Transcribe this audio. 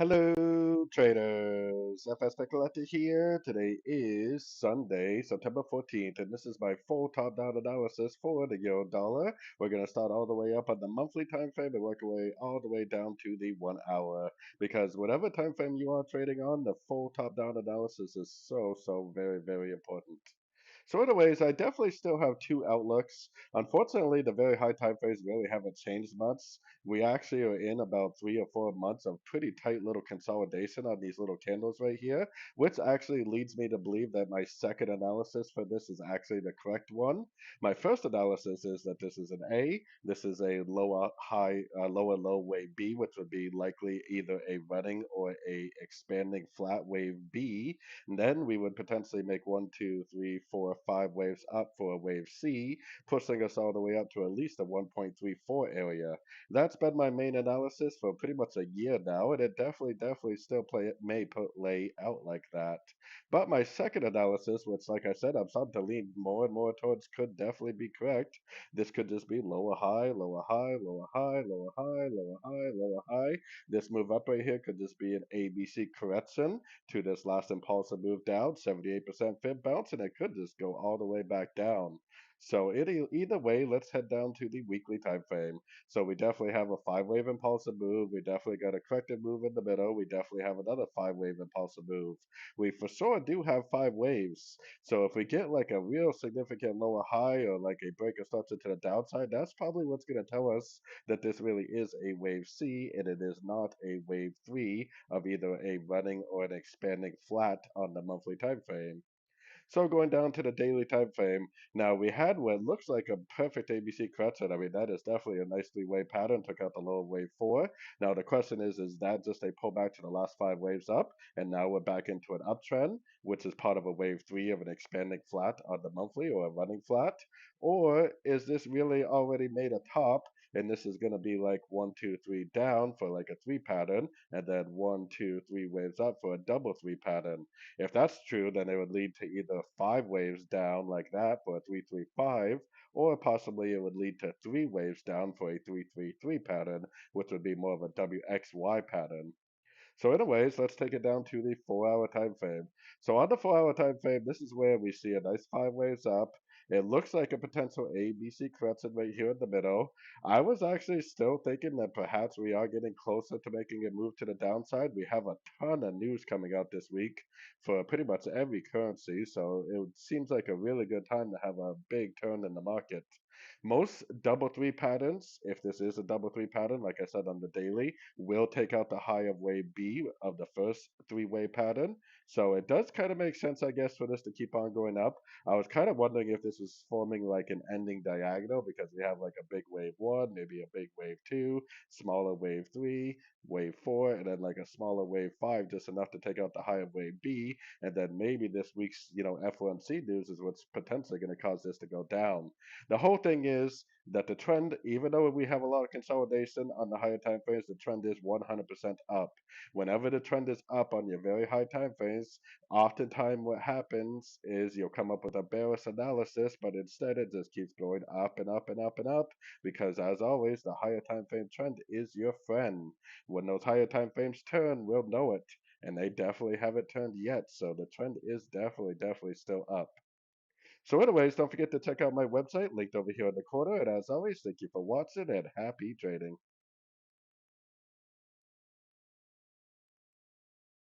Hello, traders. FX Pip Collector here. Today is Sunday, September 14th, and this is my full top-down analysis for the euro dollar. We're going to start all the way up on the monthly time frame and work our way all the way down to the 1 hour. Because whatever time frame you are trading on, the full top-down analysis is so very, very important. So anyways, I definitely still have two outlooks. Unfortunately, the very high time frames really haven't changed much. We actually are in about 3 or 4 months of pretty tight little consolidation on these little candles right here, which actually leads me to believe that my second analysis for this is actually the correct one. My first analysis is that this is an A, this is a lower high, lower low wave B, which would be likely either a running or a expanding flat wave B. And then we would potentially make one, two, three, four, five waves up for a wave C, pushing us all the way up to at least a 1.34 area. That's been my main analysis for pretty much a year now, and it definitely still lay out like that. But my second analysis, which, like I said, I'm starting to lean more and more towards, could definitely be correct. This could just be lower high, lower high, lower high, lower high, lower high, lower high. This move up right here could just be an ABC correction to this last impulsive move down, 78% fib bounce, and it could just go all the way back down. So either way, let's head down to the weekly time frame. So we definitely have a five-wave impulsive move. We definitely got a corrected move in the middle. We definitely have another five-wave impulsive move. We for sure do have five waves. So if we get like a real significant lower high or like a break of structure to the downside, that's probably what's going to tell us that this really is a wave C and it is not a wave 3 of either a running or an expanding flat on the monthly time frame. So going down to the daily time frame, now we had what looks like a perfect ABC correction. I mean, that is definitely a nice three-wave pattern. Took out the lower wave four. Now the question is that just a pullback to the last five waves up, and now we're back into an uptrend, which is part of a wave three of an expanding flat on the monthly or a running flat, or is this really already made a top? And this is going to be like one, two, three down for like a three pattern, and then one, two, three waves up for a double three pattern. If that's true, then it would lead to either five waves down like that for a 3-3-5, or possibly it would lead to three waves down for a 3-3-3 pattern, which would be more of a WXY pattern. So anyways, let's take it down to the 4 hour time frame. So on the 4 hour time frame, this is where we see a nice five waves up. It looks like a potential ABC correction right here in the middle. I was actually still thinking that perhaps we are getting closer to making a move to the downside. We have a ton of news coming out this week for pretty much every currency, so it seems like a really good time to have a big turn in the market. Most double three patterns, if this is a double three pattern, like I said on the daily, will take out the high of wave B of the first three-way pattern. So it does kind of make sense, I guess, for this to keep on going up. I was kind of wondering if this was forming like an ending diagonal because we have like a big wave one, maybe a big wave two, smaller wave three, wave four, and then like a smaller wave five, just enough to take out the high of wave B. And then maybe this week's, FOMC news is what's potentially going to cause this to go down. The whole thing is that the trend, even though we have a lot of consolidation on the higher time frames, the trend is 100% up. Whenever the trend is up on your very high time frames, oftentimes what happens is you'll come up with a bearish analysis, but instead it just keeps going up and up and up and up because, as always, the higher time frame trend is your friend. When those higher time frames turn, we'll know it. And they definitely haven't turned yet, so the trend is definitely still up. So anyways, don't forget to check out my website linked over here in the corner. And as always, thank you for watching and happy trading.